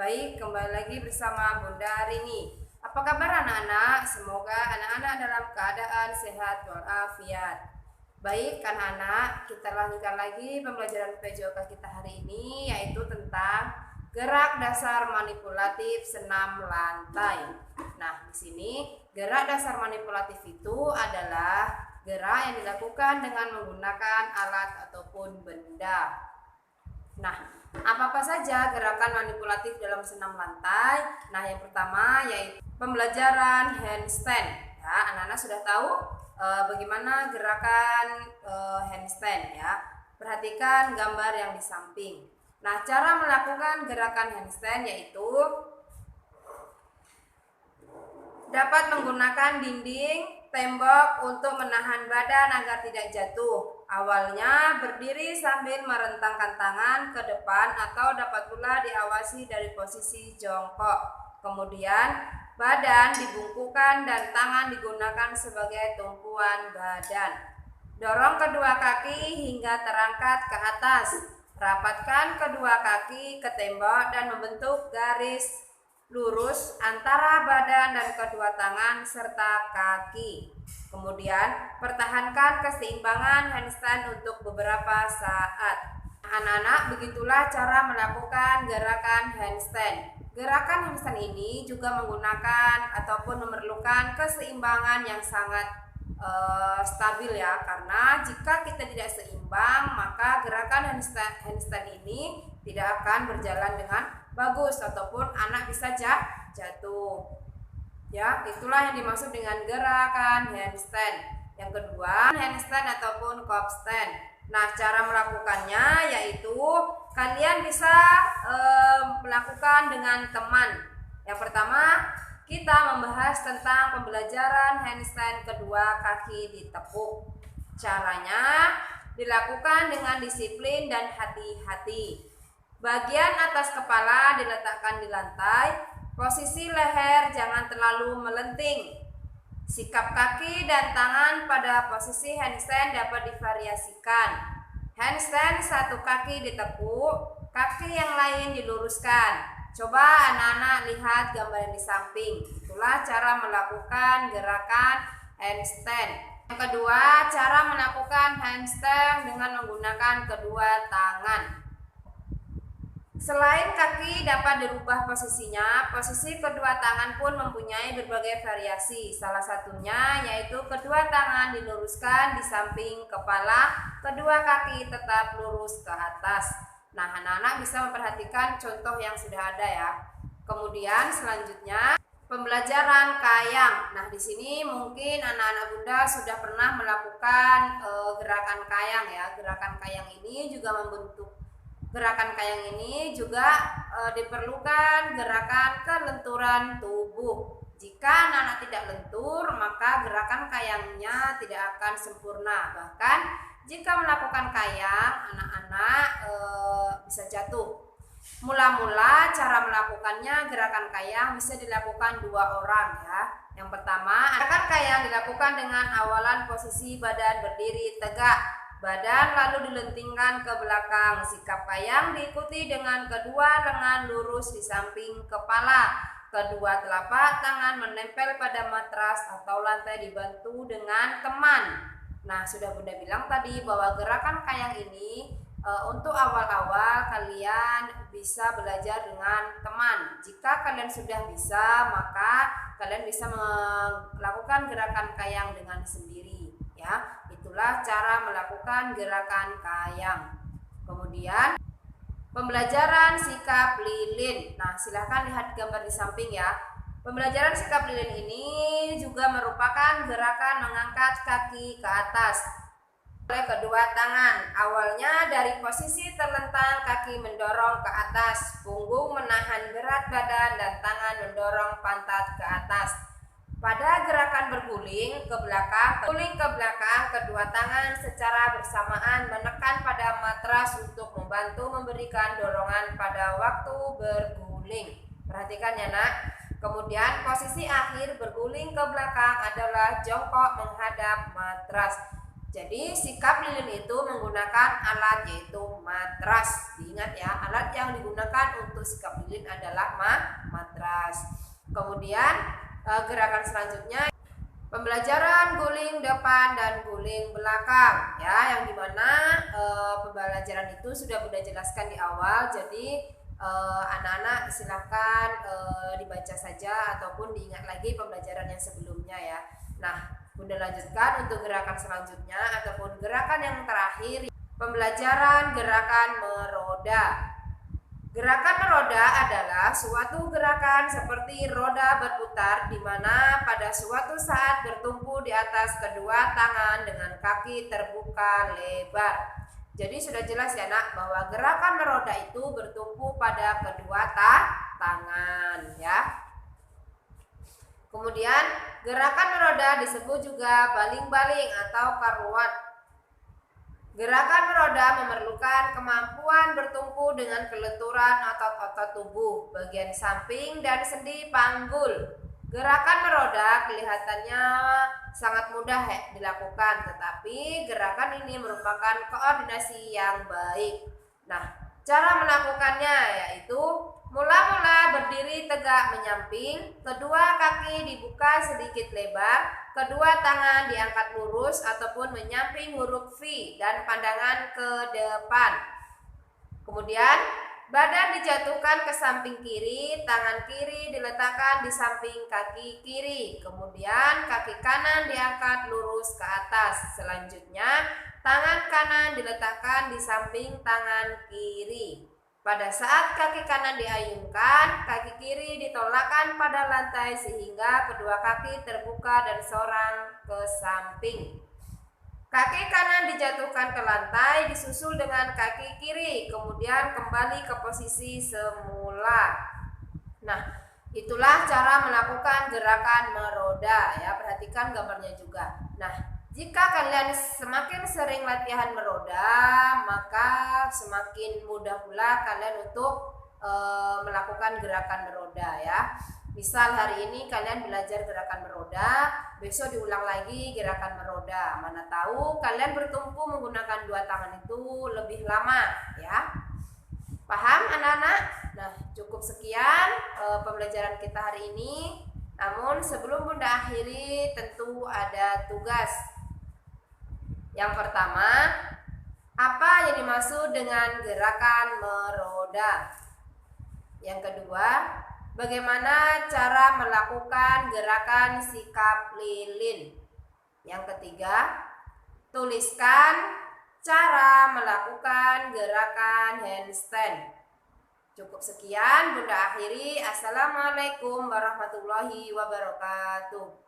Baik, kembali lagi bersama Bunda Rini. Apa kabar anak-anak? Semoga anak-anak dalam keadaan sehat walafiat. Baik, anak-anak, kita lanjutkan lagi pembelajaran PJOK kita hari ini, yaitu tentang gerak dasar manipulatif senam lantai. Nah, di sini gerak dasar manipulatif itu adalah gerak yang dilakukan dengan menggunakan alat ataupun benda. Nah, apa-apa saja gerakan manipulatif dalam senam lantai? Nah, yang pertama yaitu pembelajaran handstand. Ya, anak-anak sudah tahu bagaimana gerakan handstand ya. Perhatikan gambar yang di samping. Nah, cara melakukan gerakan handstand yaitu dapat menggunakan dinding, tembok untuk menahan badan agar tidak jatuh. Awalnya berdiri sambil merentangkan tangan ke depan atau dapat pula diawasi dari posisi jongkok. Kemudian badan dibungkukkan dan tangan digunakan sebagai tumpuan badan. Dorong kedua kaki hingga terangkat ke atas. Rapatkan kedua kaki ke tembok dan membentuk garis lurus antara badan dan kedua tangan serta kaki. Kemudian pertahankan keseimbangan handstand untuk beberapa saat. Anak-anak, begitulah cara melakukan gerakan handstand. Gerakan handstand ini juga menggunakan ataupun memerlukan keseimbangan yang sangat stabil ya, karena jika kita tidak seimbang maka gerakan handstand ini tidak akan berjalan dengan bagus ataupun anak bisa jatuh. Ya, itulah yang dimaksud dengan gerakan handstand. Yang kedua, handstand ataupun cup stand. Nah, cara melakukannya yaitu kalian bisa melakukan dengan teman. Yang pertama, kita membahas tentang pembelajaran handstand kedua kaki ditepuk. Caranya dilakukan dengan disiplin dan hati-hati. Bagian atas kepala diletakkan di lantai, posisi leher jangan terlalu melenting. Sikap kaki dan tangan pada posisi handstand dapat divariasikan. Handstand satu kaki ditepuk, kaki yang lain diluruskan. Coba anak-anak lihat gambar yang di samping. Itulah cara melakukan gerakan handstand. Yang kedua, cara melakukan handstand dengan menggunakan kedua tangan. Selain kaki dapat dirubah posisinya, posisi kedua tangan pun mempunyai berbagai variasi. Salah satunya yaitu kedua tangan diluruskan di samping kepala, kedua kaki tetap lurus ke atas. Nah, anak-anak bisa memperhatikan contoh yang sudah ada ya. Kemudian selanjutnya pembelajaran kayang. Nah, di sini mungkin anak-anak Bunda sudah pernah melakukan gerakan kayang ya. Gerakan kayang ini juga diperlukan gerakan kelenturan tubuh. Jika anak-anak tidak lentur, maka gerakan kayangnya tidak akan sempurna. Bahkan jika melakukan kayang, anak-anak bisa jatuh. Mula-mula cara melakukannya gerakan kayang bisa dilakukan 2 orang ya. Yang pertama, gerakan kayang dilakukan dengan awalan posisi badan berdiri tegak. Badan lalu dilentingkan ke belakang. Sikap kayang diikuti dengan kedua lengan lurus di samping kepala. Kedua telapak tangan menempel pada matras atau lantai dibantu dengan teman. Nah, sudah Bunda bilang tadi bahwa gerakan kayang ini untuk awal-awal kalian bisa belajar dengan teman. Jika kalian sudah bisa, maka kalian bisa melakukan gerakan kayang dengan sendiri ya. Itulah cara melakukan gerakan kayang. Kemudian pembelajaran sikap lilin. Nah, silahkan lihat gambar di samping ya. Pembelajaran sikap lilin ini juga merupakan gerakan mengangkat kaki ke atas oleh kedua tangan. Awalnya dari posisi terlentang, kaki mendorong ke atas, punggung menahan berat badan dan tangan mendorong pantat ke atas. Pada gerakan berguling ke belakang, kedua tangan secara bersamaan menekan pada matras untuk membantu memberikan dorongan pada waktu berguling. Perhatikan ya nak. Kemudian posisi akhir berguling ke belakang adalah jongkok menghadap matras. Jadi sikap lilin itu menggunakan alat yaitu matras. Diingat ya, alat yang digunakan untuk sikap lilin adalah matras. Kemudian gerakan selanjutnya pembelajaran guling depan dan guling belakang ya, yang dimana pembelajaran itu sudah Bunda jelaskan di awal. Jadi anak-anak silahkan dibaca saja ataupun diingat lagi pembelajaran yang sebelumnya ya. Nah, Bunda lanjutkan untuk gerakan selanjutnya ataupun gerakan yang terakhir, pembelajaran gerakan meroda. Gerakan meroda adalah suatu gerakan seperti roda berputar di mana pada suatu saat bertumpu di atas kedua tangan dengan kaki terbuka lebar. Jadi sudah jelas ya nak bahwa gerakan meroda itu bertumpu pada kedua tangan ya. Kemudian gerakan meroda disebut juga baling-baling atau karuat. Gerakan meroda memerlukan kemampuan bertumpu dengan kelenturan otot-otot tubuh, bagian samping dan sendi panggul. Gerakan meroda kelihatannya sangat mudah dilakukan, tetapi gerakan ini merupakan koordinasi yang baik. Nah, cara melakukannya yaitu mula-mula berdiri tegak menyamping, kedua kaki dibuka sedikit lebar, kedua tangan diangkat lurus ataupun menyamping huruf V dan pandangan ke depan. Kemudian badan dijatuhkan ke samping kiri, tangan kiri diletakkan di samping kaki kiri. Kemudian kaki kanan diangkat lurus ke atas. Selanjutnya tangan kanan diletakkan di samping tangan kiri. Pada saat kaki kanan diayunkan, kaki kiri ditolakkan pada lantai sehingga kedua kaki terbuka dan sorang ke samping. Kaki kanan dijatuhkan ke lantai disusul dengan kaki kiri, kemudian kembali ke posisi semula. Nah, itulah cara melakukan gerakan meroda ya, perhatikan gambarnya juga. Nah, jika kalian semakin sering latihan meroda, maka semakin mudah pula kalian untuk melakukan gerakan meroda ya. Misal hari ini kalian belajar gerakan meroda, besok diulang lagi gerakan meroda. Mana tahu kalian bertumpu menggunakan dua tangan itu lebih lama ya. Paham anak-anak? Nah, cukup sekian pembelajaran kita hari ini. Namun sebelum Bunda akhiri tentu ada tugas. Yang pertama, apa yang dimaksud dengan gerakan meroda? Yang kedua, bagaimana cara melakukan gerakan sikap lilin? Yang ketiga, tuliskan cara melakukan gerakan handstand. Cukup sekian, Bunda akhiri. Assalamualaikum warahmatullahi wabarakatuh.